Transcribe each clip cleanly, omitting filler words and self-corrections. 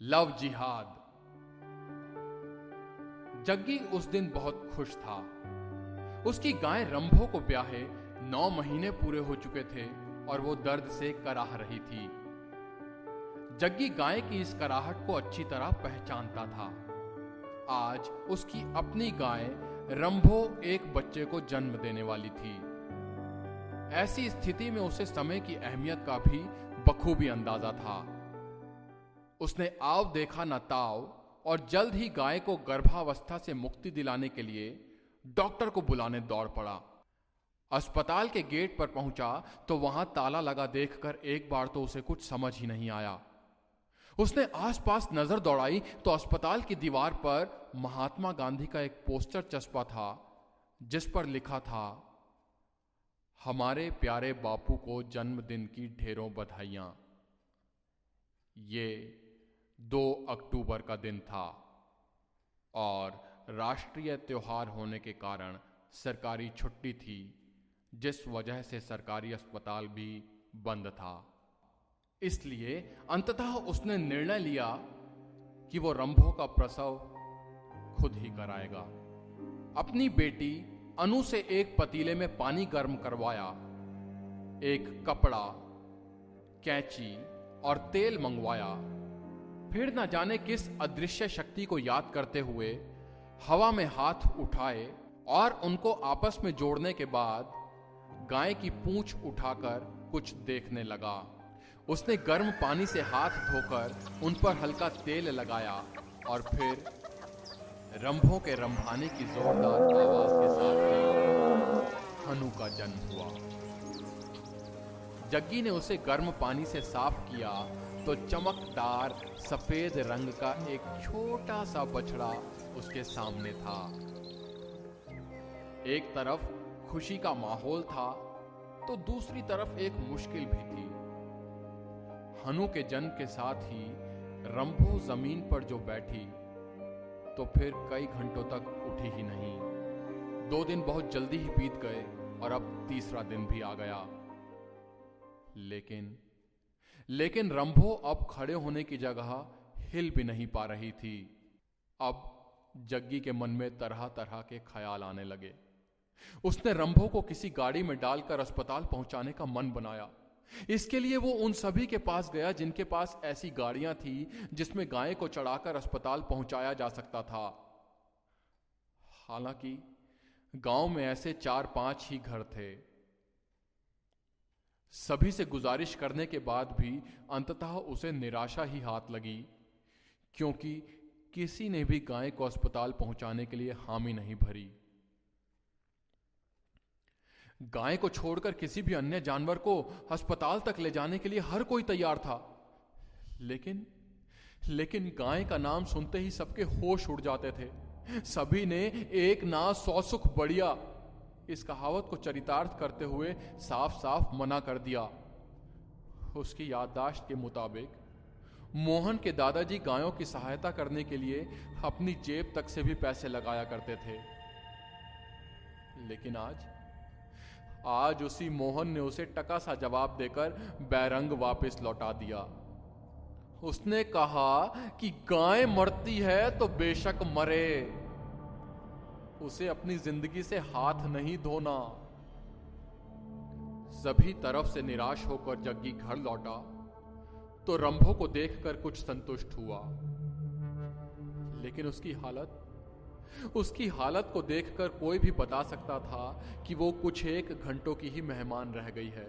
Love जिहाद। जग्गी उस दिन बहुत खुश था। उसकी गाय रंभो को ब्याहे 9 महीने पूरे हो चुके थे और वो दर्द से कराह रही थी। जग्गी गाय की इस कराहट को अच्छी तरह पहचानता था। आज उसकी अपनी गाय रंभो एक बच्चे को जन्म देने वाली थी। ऐसी स्थिति में उसे समय की अहमियत का भी बखूबी अंदाजा था। उसने आव देखा न ताव और जल्द ही गाय को गर्भावस्था से मुक्ति दिलाने के लिए डॉक्टर को बुलाने दौड़ पड़ा। अस्पताल के गेट पर पहुंचा तो वहां ताला लगा देखकर एक बार तो उसे कुछ समझ ही नहीं आया। उसने आसपास नजर दौड़ाई तो अस्पताल की दीवार पर महात्मा गांधी का एक पोस्टर चस्पा था जिस पर लिखा था, हमारे प्यारे बापू को जन्मदिन की ढेरों बधाइयां। ये 2 अक्टूबर का दिन था और राष्ट्रीय त्योहार होने के कारण सरकारी छुट्टी थी, जिस वजह से सरकारी अस्पताल भी बंद था। इसलिए अंततः उसने निर्णय लिया कि वो रंभो का प्रसव खुद ही कराएगा। अपनी बेटी अनु से एक पतीले में पानी गर्म करवाया, एक कपड़ा, कैंची और तेल मंगवाया। फिर न जाने किस अदृश्य शक्ति को याद करते हुए हवा में हाथ उठाए और उनको आपस में जोड़ने के बाद गाय की पूंछ उठाकर कुछ देखने लगा। उसने गर्म पानी से हाथ धोकर उन पर हल्का तेल लगाया और फिर रंभों के रंभाने की जोरदार आवाज के साथ ही हनु का जन्म हुआ। जग्गी ने उसे गर्म पानी से साफ किया तो चमकदार सफेद रंग का एक छोटा सा बछड़ा उसके सामने था। एक तरफ खुशी का माहौल था तो दूसरी तरफ एक मुश्किल भी थी। हनु के जन्म के साथ ही रंभो जमीन पर जो बैठी तो फिर कई घंटों तक उठी ही नहीं। 2 दिन बहुत जल्दी ही बीत गए और अब तीसरा दिन भी आ गया। लेकिन रंभो अब खड़े होने की जगह हिल भी नहीं पा रही थी। अब जग्गी के मन में तरह तरह के ख्याल आने लगे। उसने रंभो को किसी गाड़ी में डालकर अस्पताल पहुंचाने का मन बनाया। इसके लिए वो उन सभी के पास गया जिनके पास ऐसी गाड़ियां थी जिसमें गाय को चढ़ाकर अस्पताल पहुंचाया जा सकता था। हालांकि गांव में ऐसे 4-5 ही घर थे। सभी से गुजारिश करने के बाद भी अंततः उसे निराशा ही हाथ लगी, क्योंकि किसी ने भी गाय को अस्पताल पहुंचाने के लिए हामी नहीं भरी। गाय को छोड़कर किसी भी अन्य जानवर को अस्पताल तक ले जाने के लिए हर कोई तैयार था, लेकिन गाय का नाम सुनते ही सबके होश उड़ जाते थे। सभी ने एक ना 100 सुख बढ़िया इस कहावत को चरितार्थ करते हुए साफ साफ मना कर दिया। उसकी याददाश्त के मुताबिक मोहन के दादाजी गायों की सहायता करने के लिए अपनी जेब तक से भी पैसे लगाया करते थे। लेकिन आज उसी मोहन ने उसे टका सा जवाब देकर बैरंग वापस लौटा दिया। उसने कहा कि गाय मरती है तो बेशक मरे, उसे अपनी जिंदगी से हाथ नहीं धोना। सभी तरफ से निराश होकर जग्गी घर लौटा तो रंभो को देखकर कुछ संतुष्ट हुआ, लेकिन उसकी हालत को देखकर कोई भी बता सकता था कि वो कुछ एक घंटों की ही मेहमान रह गई है।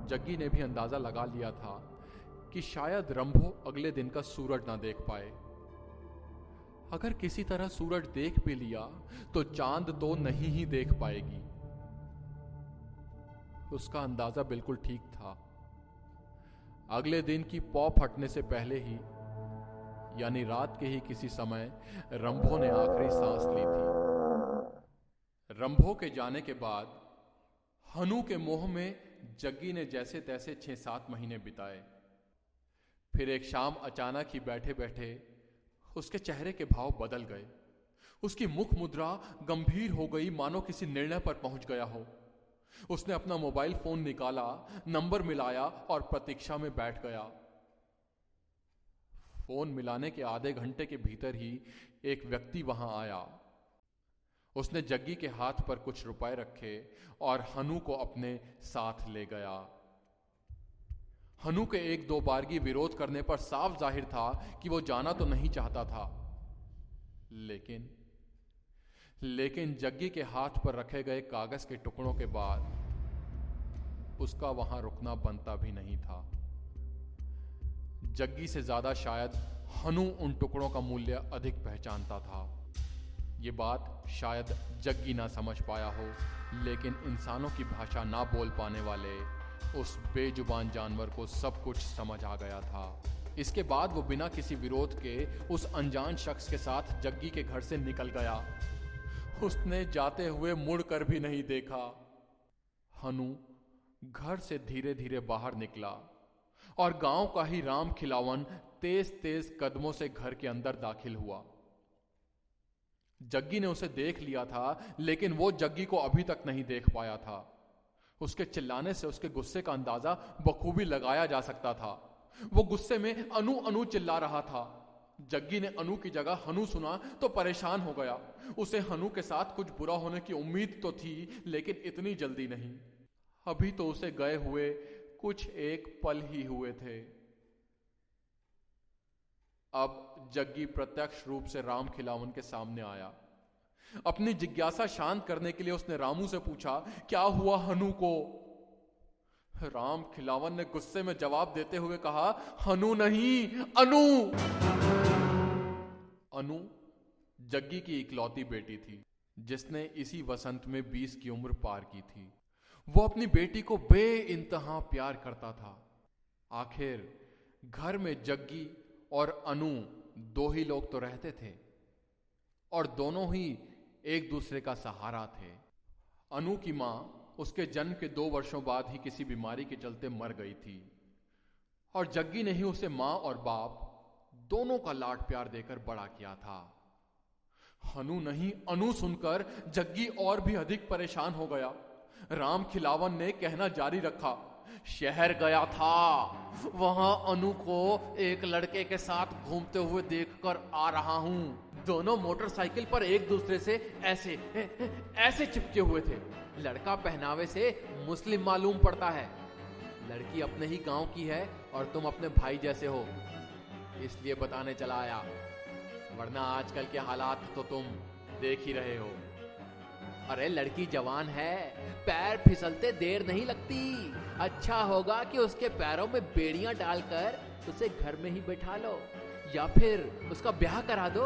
जग्गी ने भी अंदाजा लगा लिया था कि शायद रंभो अगले दिन का सूरज ना देख पाए। अगर किसी तरह सूरज देख भी लिया तो चांद तो नहीं ही देख पाएगी। उसका अंदाजा बिल्कुल ठीक था। अगले दिन की पौ फटने से पहले ही, यानी रात के ही किसी समय, रंभो ने आखिरी सांस ली थी। रंभो के जाने के बाद हनु के मोह में जग्गी ने जैसे तैसे 6-7 महीने बिताए। फिर एक शाम अचानक ही बैठे बैठे उसके चेहरे के भाव बदल गए। उसकी मुख मुद्रा गंभीर हो गई, मानो किसी निर्णय पर पहुंच गया हो। उसने अपना मोबाइल फोन निकाला, नंबर मिलाया और प्रतीक्षा में बैठ गया। फोन मिलाने के आधे घंटे के भीतर ही एक व्यक्ति वहां आया। उसने जग्गी के हाथ पर कुछ रुपए रखे और हनु को अपने साथ ले गया। हनु के एक दो बारगी विरोध करने पर साफ जाहिर था कि वो जाना तो नहीं चाहता था, लेकिन जग्गी के हाथ पर रखे गए कागज के टुकड़ों के बाद उसका वहां रुकना बनता भी नहीं था। जग्गी से ज्यादा शायद हनु उन टुकड़ों का मूल्य अधिक पहचानता था। ये बात शायद जग्गी ना समझ पाया हो, लेकिन इंसानों की भाषा ना बोल पाने वाले उस बेजुबान जानवर को सब कुछ समझ आ गया था। इसके बाद वो बिना किसी विरोध के उस अनजान शख्स के साथ जग्गी के घर से निकल गया। उसने जाते हुए मुड़कर भी नहीं देखा। हनु घर से धीरे धीरे बाहर निकला और गांव का ही राम खिलावन तेज तेज कदमों से घर के अंदर दाखिल हुआ। जग्गी ने उसे देख लिया था, लेकिन वो जग्गी को अभी तक नहीं देख पाया था। उसके चिल्लाने से उसके गुस्से का अंदाजा बखूबी लगाया जा सकता था। वो गुस्से में अनु अनु चिल्ला रहा था। जग्गी ने अनु की जगह हनु सुना तो परेशान हो गया। उसे हनु के साथ कुछ बुरा होने की उम्मीद तो थी, लेकिन इतनी जल्दी नहीं। अभी तो उसे गए हुए कुछ एक पल ही हुए थे। अब जग्गी प्रत्यक्ष रूप से राम खिलावन के सामने आया। अपनी जिज्ञासा शांत करने के लिए उसने रामू से पूछा, क्या हुआ हनु को? राम खिलावन ने गुस्से में जवाब देते हुए कहा, हनु नहीं, अनु। अनु जग्गी की इकलौती बेटी थी, जिसने इसी वसंत में 20 की उम्र पार की थी। वो अपनी बेटी को बेइंतहा प्यार करता था। आखिर घर में जग्गी और अनु दो ही लोग तो रहते थे और दोनों ही एक दूसरे का सहारा थे। अनु की मां उसके जन्म के 2 वर्षों बाद ही किसी बीमारी के चलते मर गई थी और जग्गी ने ही उसे मां और बाप दोनों का लाड प्यार देकर बड़ा किया था। हनु नहीं, अनु सुनकर जग्गी और भी अधिक परेशान हो गया। राम खिलावन ने कहना जारी रखा, शहर गया था, वहां अनु को एक लड़के के साथ घूमते हुए देखकर आ रहा हूं। दोनों मोटरसाइकिल पर एक दूसरे से ऐसे चिपके हुए थे। लड़का पहनावे से मुस्लिम मालूम पड़ता है। लड़की अपने ही गांव की है और तुम अपने भाई जैसे हो, इसलिए बताने चला आया, वरना आजकल के हालात तो तुम देख ही रहे हो। अरे लड़की जवान है, पैर फिसलते देर नहीं लगती। अच्छा होगा कि उसके पैरों में बेड़ियां डालकर उसे घर में ही बैठा लो, या फिर उसका ब्याह करा दो,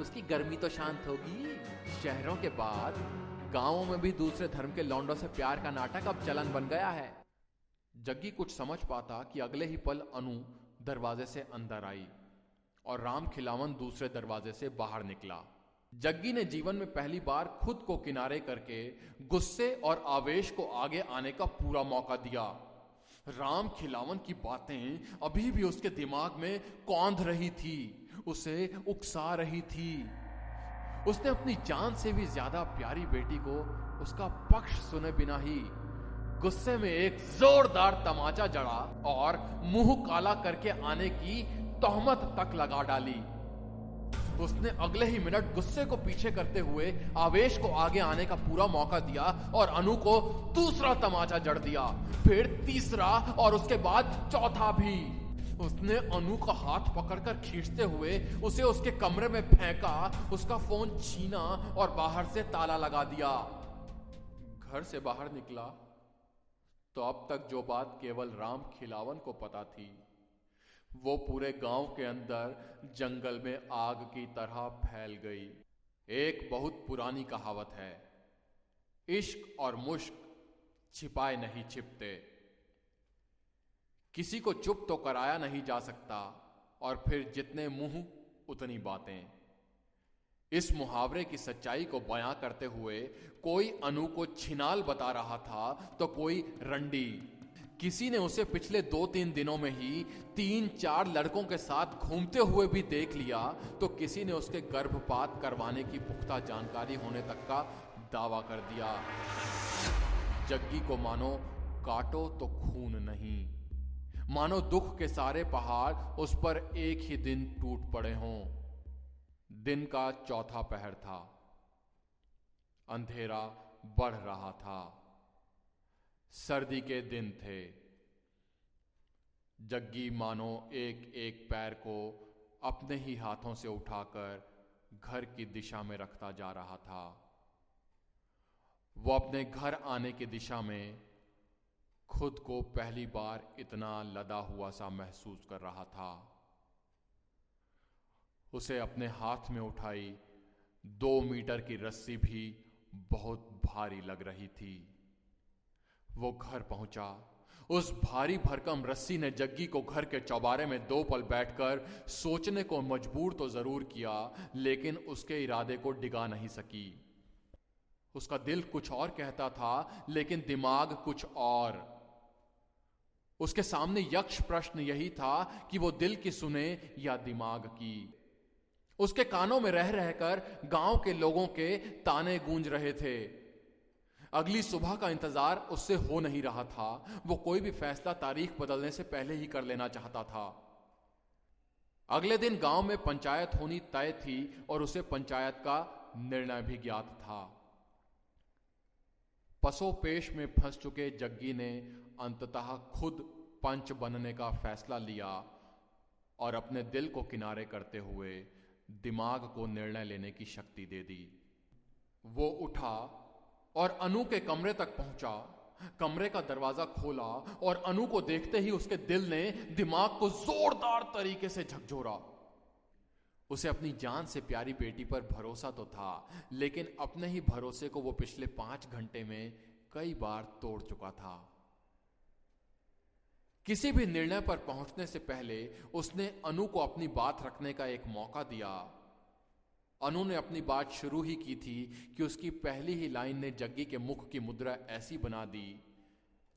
उसकी गर्मी तो शांत होगी। शहरों के बाद गांवों में भी दूसरे धर्म के लौंडों से प्यार का नाटक अब चलन बन गया है। जग्गी कुछ समझ पाता कि अगले ही पल अनु दरवाजे से अंदर आई और राम खिलावन दूसरे दरवाजे से बाहर निकला। जग्गी ने जीवन में पहली बार खुद को किनारे करके गुस्से और आवेश को आगे आने का पूरा मौका दिया। राम खिलावन की बातें अभी भी उसके दिमाग में कौंध रही थी, उसे उकसा रही थी। उसने अपनी जान से भी ज्यादा प्यारी बेटी को उसका पक्ष सुने बिना ही गुस्से में एक जोरदार तमाचा जड़ा और मुंह काला करके आने की तोहमत तक लगा डाली। उसने अगले ही मिनट गुस्से को पीछे करते हुए आवेश को आगे आने का पूरा मौका दिया और अनु को दूसरा तमाचा जड़ दिया, फिर तीसरा और उसके बाद चौथा भी। उसने अनु का हाथ पकड़कर खींचते हुए उसे उसके कमरे में फेंका, उसका फोन छीना और बाहर से ताला लगा दिया। घर से बाहर निकला तो अब तक जो बात केवल राम खिलावन को पता थी, वो पूरे गांव के अंदर जंगल में आग की तरह फैल गई। एक बहुत पुरानी कहावत है, इश्क और मुश्क छिपाए नहीं छिपते। किसी को चुप तो कराया नहीं जा सकता और फिर जितने मुंह उतनी बातें। इस मुहावरे की सच्चाई को बयां करते हुए कोई अनु को छिनाल बता रहा था तो कोई रंडी। किसी ने उसे पिछले 2-3 दिनों में ही 3-4 लड़कों के साथ घूमते हुए भी देख लिया तो किसी ने उसके गर्भपात करवाने की पुख्ता जानकारी होने तक का दावा कर दिया। जग्गी को मानो काटो तो खून नहीं, मानो दुख के सारे पहाड़ उस पर एक ही दिन टूट पड़े हों। दिन का चौथा पहर था। अंधेरा बढ़ रहा था। सर्दी के दिन थे। जग्गी मानो एक एक पैर को अपने ही हाथों से उठाकर घर की दिशा में रखता जा रहा था। वो अपने घर आने की दिशा में खुद को पहली बार इतना लदा हुआ सा महसूस कर रहा था। उसे अपने हाथ में उठाई 2 मीटर की रस्सी भी बहुत भारी लग रही थी। वो घर पहुंचा। उस भारी भरकम रस्सी ने जग्गी को घर के चौबारे में 2 पल बैठकर सोचने को मजबूर तो जरूर किया, लेकिन उसके इरादे को डिगा नहीं सकी। उसका दिल कुछ और कहता था, लेकिन दिमाग कुछ और। उसके सामने यक्ष प्रश्न यही था कि वो दिल की सुने या दिमाग की। उसके कानों में रह रहकर गांव के लोगों के ताने गूंज रहे थे। अगली सुबह का इंतजार उससे हो नहीं रहा था। वो कोई भी फैसला तारीख बदलने से पहले ही कर लेना चाहता था। अगले दिन गांव में पंचायत होनी तय थी और उसे पंचायत का निर्णय भी ज्ञात था। पसोपेश में फंस चुके जग्गी ने अंततः खुद पंच बनने का फैसला लिया और अपने दिल को किनारे करते हुए दिमाग को निर्णय लेने की शक्ति दे दी। वो उठा और अनु के कमरे तक पहुंचा। कमरे का दरवाजा खोला और अनु को देखते ही उसके दिल ने दिमाग को जोरदार तरीके से झकझोरा। उसे अपनी जान से प्यारी बेटी पर भरोसा तो था, लेकिन अपने ही भरोसे को वो पिछले 5 घंटे में कई बार तोड़ चुका था। किसी भी निर्णय पर पहुंचने से पहले उसने अनु को अपनी बात रखने का एक मौका दिया। अनु ने अपनी बात शुरू ही की थी कि उसकी पहली ही लाइन ने जग्गी के मुख की मुद्रा ऐसी बना दी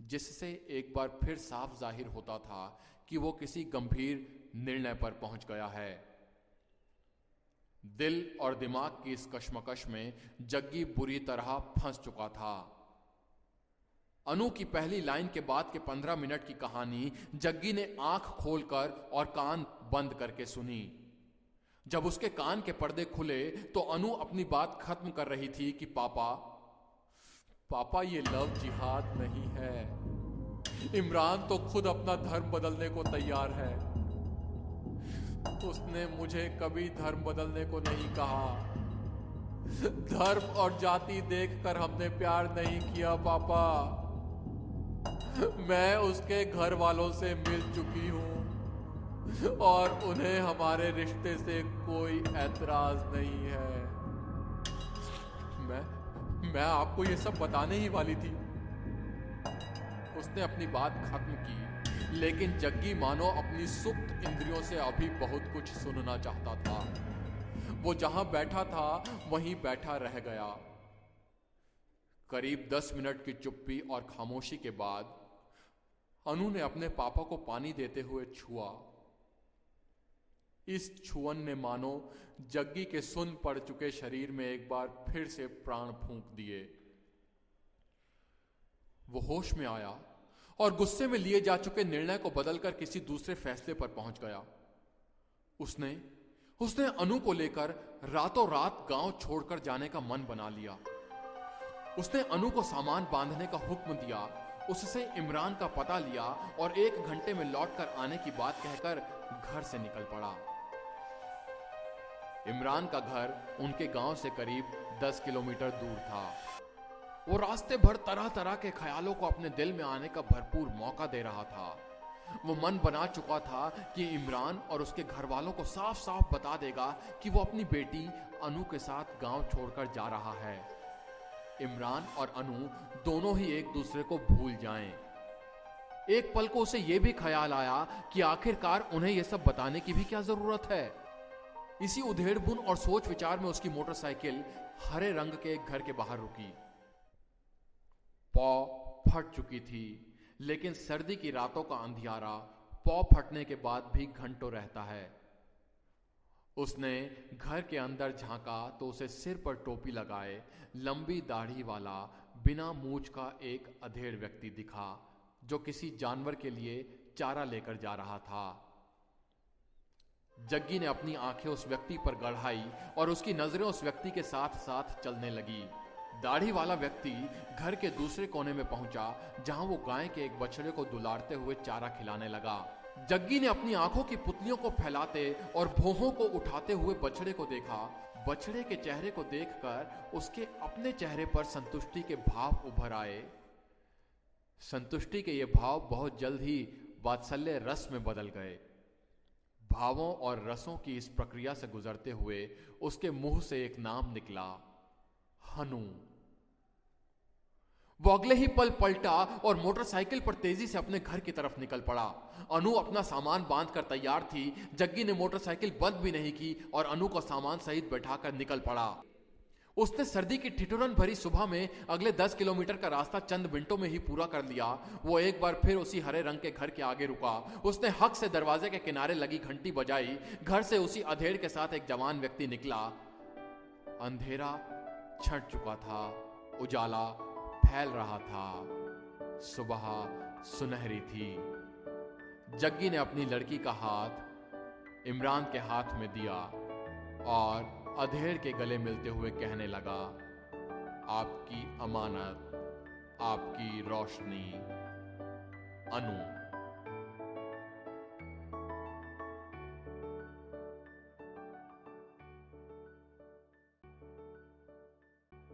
जिससे एक बार फिर साफ जाहिर होता था कि वो किसी गंभीर निर्णय पर पहुंच गया है। दिल और दिमाग की इस कश्मकश में जग्गी बुरी तरह फंस चुका था। अनु की पहली लाइन के बाद के 15 मिनट की कहानी जग्गी ने आंख खोलकर और कान बंद करके सुनी। जब उसके कान के पर्दे खुले तो अनु अपनी बात खत्म कर रही थी कि पापा ये लव जिहाद नहीं है। इमरान तो खुद अपना धर्म बदलने को तैयार है। उसने मुझे कभी धर्म बदलने को नहीं कहा। धर्म और जाति देखकर हमने प्यार नहीं किया पापा। मैं उसके घर वालों से मिल चुकी हूं और उन्हें हमारे रिश्ते से कोई ऐतराज नहीं है। मैं आपको ये सब बताने ही वाली थी। उसने अपनी बात खत्म की, लेकिन जग्गी मानो अपनी सुप्त इंद्रियों से अभी बहुत कुछ सुनना चाहता था। वो जहां बैठा था वहीं बैठा रह गया। करीब 10 मिनट की चुप्पी और खामोशी के बाद अनु ने अपने पापा को पानी देते हुए छुआ। इस छुअन ने मानो जग्गी के सुन्न पड़ चुके शरीर में एक बार फिर से प्राण फूंक दिए। वो होश में आया और गुस्से में लिए जा चुके निर्णय को बदलकर किसी दूसरे फैसले पर पहुंच गया। उसने अनु को लेकर रातों रात गांव छोड़कर जाने का मन बना लिया। उसने अनु को सामान बांधने का हुक्म दिया, उससे इमरान का पता लिया और 1 घंटे में लौटकर आने की बात कहकर घर से निकल पड़ा। इमरान का घर उनके गांव से करीब 10 किलोमीटर दूर था। वो रास्ते भर तरह तरह के ख्यालों को अपने दिल में आने का भरपूर मौका दे रहा था। वो मन बना चुका था कि इमरान और उसके घर वालों को साफ साफ बता देगा कि वो अपनी बेटी अनु के साथ गांव छोड़कर जा रहा है। इमरान और अनु दोनों ही एक दूसरे को भूल जाएं। एक पल को उसे यह भी ख्याल आया कि आखिरकार उन्हें यह सब बताने की भी क्या जरूरत है। इसी उधेड़बुन और सोच विचार में उसकी मोटरसाइकिल हरे रंग के एक घर के बाहर रुकी। पौ फट चुकी थी, लेकिन सर्दी की रातों का अंधियारा पौ फटने के बाद भी घंटों रहता है। उसने घर के अंदर झांका तो उसे सिर पर टोपी लगाए लंबी दाढ़ी वाला बिना मूंछ का एक अधेड़ व्यक्ति दिखा, जो किसी जानवर के लिए चारा लेकर जा रहा था। जग्गी ने अपनी आंखें उस व्यक्ति पर गड़ाई और उसकी नजरें उस व्यक्ति के साथ साथ चलने लगी। दाढ़ी वाला व्यक्ति घर के दूसरे कोने में पहुंचा, जहां वो गाय के एक बछड़े को दुलारते हुए चारा खिलाने लगा। जग्गी ने अपनी आंखों की पुतलियों को फैलाते और भौहों को उठाते हुए बछड़े को देखा। बछड़े के चेहरे को देखकर उसके अपने चेहरे पर संतुष्टि के भाव उभर आए। संतुष्टि के ये भाव बहुत जल्द ही वात्सल्य रस में बदल गए। भावों और रसों की इस प्रक्रिया से गुजरते हुए उसके मुंह से एक नाम निकला, हनु। वो अगले ही पल पलटा और मोटरसाइकिल पर तेजी से अपने घर की तरफ निकल पड़ा। अनु अपना सामान बांधकर तैयार थी। जग्गी ने मोटरसाइकिल बंद भी नहीं की और अनु को सामान सहित बैठाकर निकल पड़ा। उसने सर्दी की ठिठुरन भरी सुबह में अगले 10 किलोमीटर का रास्ता चंद मिनटों में ही पूरा कर लिया। वो एक बार फिर उसी हरे रंग के घर के आगे रुका। उसने हक से दरवाजे के किनारे लगी घंटी बजाई। घर से उसी अधेड़ के साथ एक जवान व्यक्ति निकला। अंधेरा छंट चुका था, उजाला फैल रहा था, सुबह सुनहरी थी। जग्गी ने अपनी लड़की का हाथ इमरान के हाथ में दिया और अधेड़ के गले मिलते हुए कहने लगा, आपकी अमानत, आपकी रोशनी, अनु।